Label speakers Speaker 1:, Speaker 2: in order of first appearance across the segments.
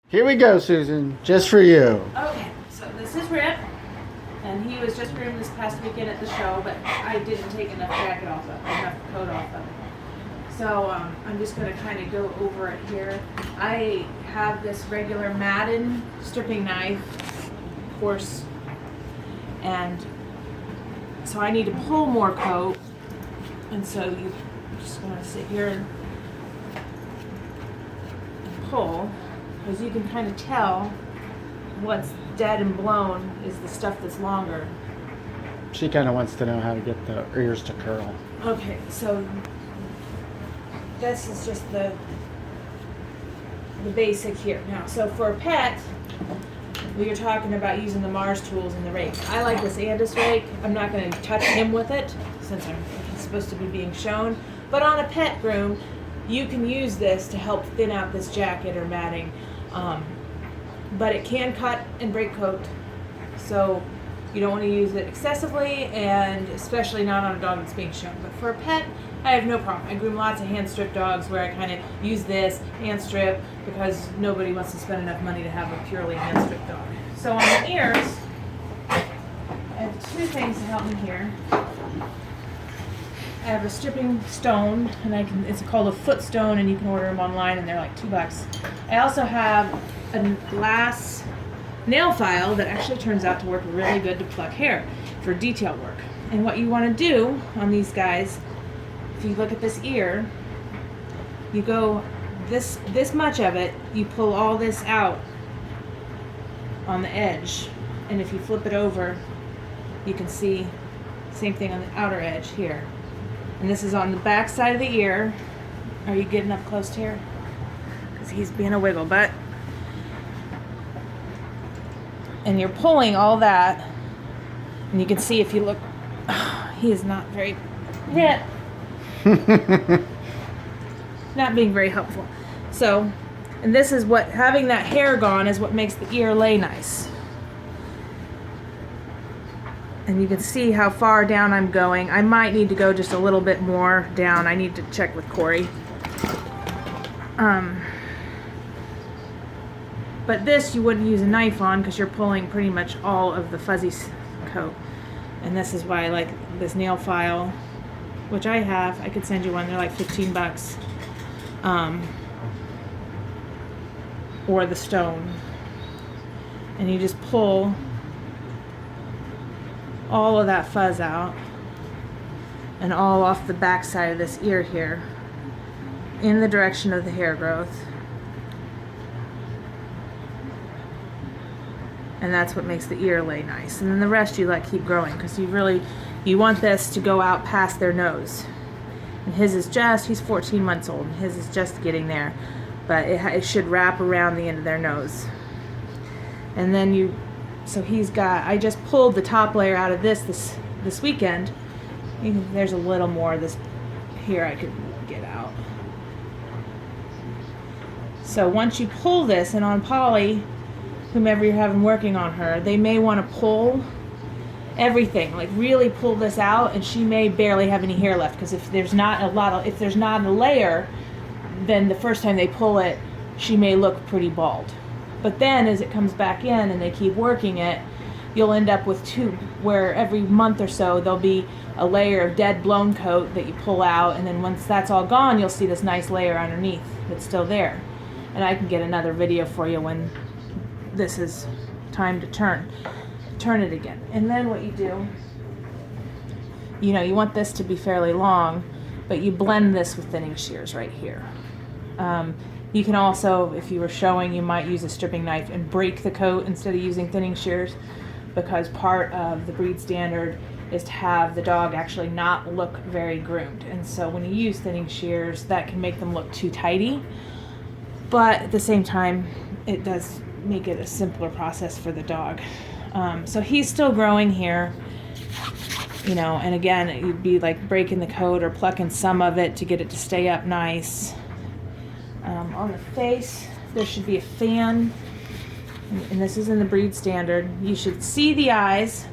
Speaker 1: Here we go, Susan. Just for you.
Speaker 2: Okay, so this is Rip, and he was just groomed this past weekend at the show, but I didn't take enough jacket off of it, enough coat off of it. So I'm just going to kind of go over it here. I have this regular Madden stripping knife, of course, and so I need to pull more coat, and so you're just going to sit here and pull. Because you can kind of tell what's dead and blown is the stuff that's longer.
Speaker 1: She kind of wants to know how to get the ears to curl.
Speaker 2: Okay, so this is just the basic here. Now, so for a pet, we are talking about using the Mars tools and the rake. I like this Andis rake. I'm not going to touch him with it since it's supposed to be being shown. But on a pet groom, you can use this to help thin out this jacket or matting. But it can cut and break coat, so you don't want to use it excessively, and especially not on a dog that's being shown. But for a pet, I have no problem. I groom lots of hand strip dogs where I kind of use this hand strip because nobody wants to spend enough money to have a purely hand strip dog. So on the ears, I have two things to help me here. I have a stripping stone, and it's called a foot stone, and you can order them online, and they're like $2. I also have a glass nail file that actually turns out to work really good to pluck hair for detail work. And what you want to do on these guys, if you look at this ear, you go this much of it, you pull all this out on the edge, and if you flip it over, you can see same thing on the outer edge here. And this is on the back side of the ear. Are you getting up close to here? Because he's being a wiggle butt. And you're pulling all that. And you can see if you look, he is not very, not being very helpful. So, and this is what, having that hair gone is what makes the ear lay nice. And you can see how far down I'm going. I might need to go just a little bit more down. I need to check with Corey. But this you wouldn't use a knife on because you're pulling pretty much all of the fuzzy coat. And this is why I like this nail file, which I have. I could send you one. They're like $15. Or the stone. And you just pull all of that fuzz out and all off the back side of this ear here in the direction of the hair growth. And that's what makes the ear lay nice. And then the rest you let keep growing because you want this to go out past their nose. And he's 14 months old, and his is just getting there, but it should wrap around the end of their nose. And then so I just pulled the top layer out of this weekend. There's a little more of this here I could get out. So once you pull this, and on Polly, whomever you're having working on her, they may want to pull everything, like really pull this out, and she may barely have any hair left because if there's not a layer, then the first time they pull it, she may look pretty bald. But then as it comes back in and they keep working it, you'll end up with two, where every month or so there'll be a layer of dead blown coat that you pull out, and then once that's all gone, you'll see this nice layer underneath that's still there. And I can get another video for you when this is time to turn it again. And then what you do, you want this to be fairly long, but you blend this with thinning shears right here. You can also, if you were showing, you might use a stripping knife and break the coat instead of using thinning shears, because part of the breed standard is to have the dog actually not look very groomed. And so when you use thinning shears, that can make them look too tidy. But at the same time, it does make it a simpler process for the dog. So he's still growing here, and again, it would be like breaking the coat or plucking some of it to get it to stay up nice. On the face, there should be a fan, and this is in the breed standard. You should see the eyes,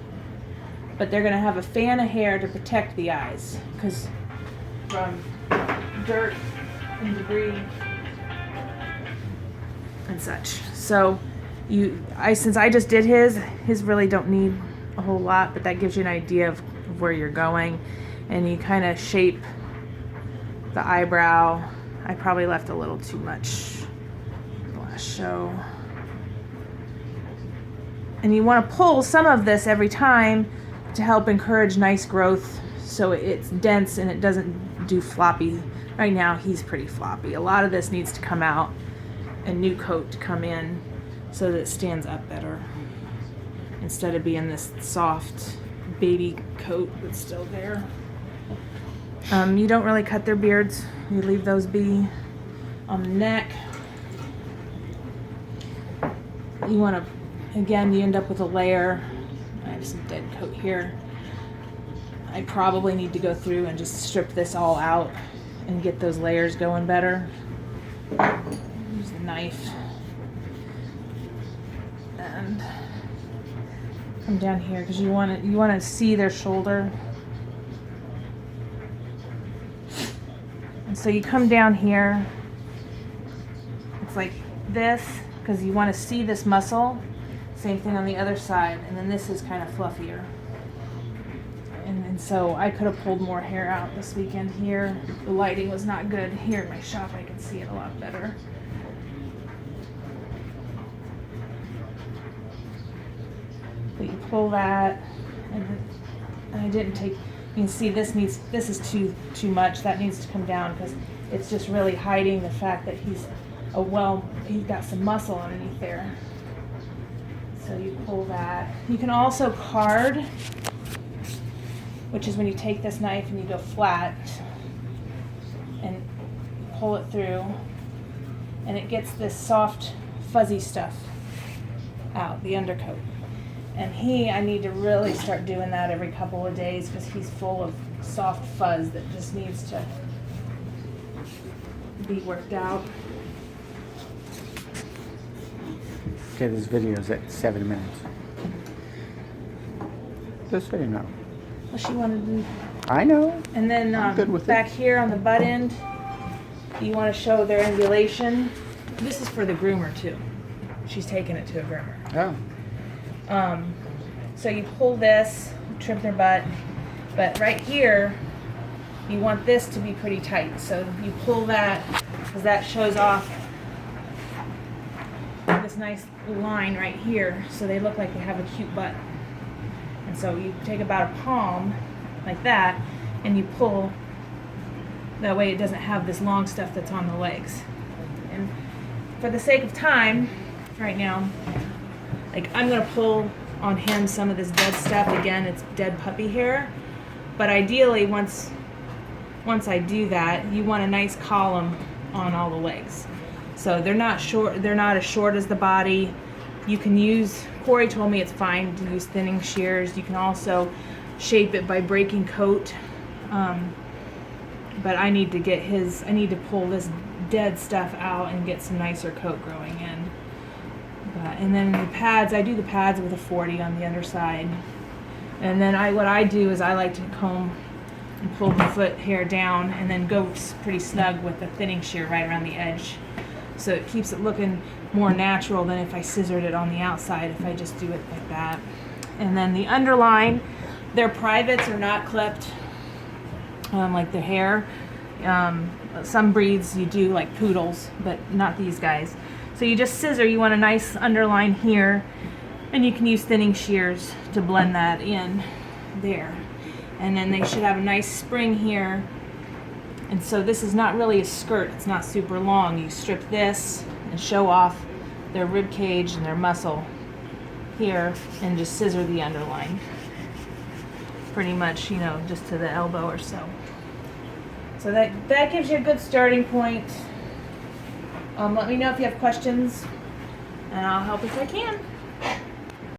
Speaker 2: but they're going to have a fan of hair to protect the eyes, because from dirt and debris and such. So since I just did his really don't need a whole lot, but that gives you an idea of where you're going, and you kind of shape the eyebrow. I probably left a little too much last show. And you want to pull some of this every time to help encourage nice growth so it's dense and it doesn't do floppy. Right now he's pretty floppy. A lot of this needs to come out and new coat to come in so that it stands up better instead of being this soft baby coat that's still there. You don't really cut their beards. You leave those be. On the neck, you want to, again, you end up with a layer. I have some dead coat here. I probably need to go through and just strip this all out and get those layers going better. Use the knife. And come down here because you want to see their shoulder. And so you come down here. It's like this because you want to see this muscle. Same thing on the other side, and then this is kind of fluffier. And so I could have pulled more hair out this weekend here. The lighting was not good. Here in my shop I can see it a lot better. But you pull that, and I didn't take, you can see this is too much. That needs to come down because it's just really hiding the fact that he's got some muscle underneath there. So you pull that. You can also card, which is when you take this knife and you go flat and pull it through, and it gets this soft, fuzzy stuff out, the undercoat. And I need to really start doing that every couple of days because he's full of soft fuzz that just needs to be worked out.
Speaker 1: Okay, this video is at 7 minutes. Just so you know.
Speaker 2: Well, she wanted to.
Speaker 1: I know.
Speaker 2: And then
Speaker 1: I'm good with
Speaker 2: back
Speaker 1: it.
Speaker 2: here on the butt end, you want to show their ambulation. This is for the groomer too. She's taking it to a groomer.
Speaker 1: Oh.
Speaker 2: So you pull this, trim their butt, but right here, you want this to be pretty tight. So you pull that, because that shows off this nice line right here, so they look like they have a cute butt. And so you take about a palm, like that, and you pull, that way it doesn't have this long stuff that's on the legs. And for the sake of time, right now, like I'm gonna pull on him some of this dead stuff. Again, it's dead puppy hair. But ideally, once I do that, you want a nice column on all the legs. So they're not short. They're not as short as the body. You can use. Corey told me it's fine to use thinning shears. You can also shape it by breaking coat. But I need to pull this dead stuff out and get some nicer coat growing in. And then the pads, I do the pads with a 40 on the underside. And then what I do is I like to comb and pull the foot hair down and then go pretty snug with the thinning shear right around the edge. So it keeps it looking more natural than if I scissored it on the outside, if I just do it like that. And then the underline, their privates are not clipped like the hair. Some breeds you do, like poodles, but not these guys. So you just scissor, you want a nice underline here, and you can use thinning shears to blend that in there. And then they should have a nice spring here. And so this is not really a skirt, it's not super long. You strip this and show off their rib cage and their muscle here and just scissor the underline. Pretty much, just to the elbow or so. So that gives you a good starting point. Let me know if you have questions, and I'll help if I can.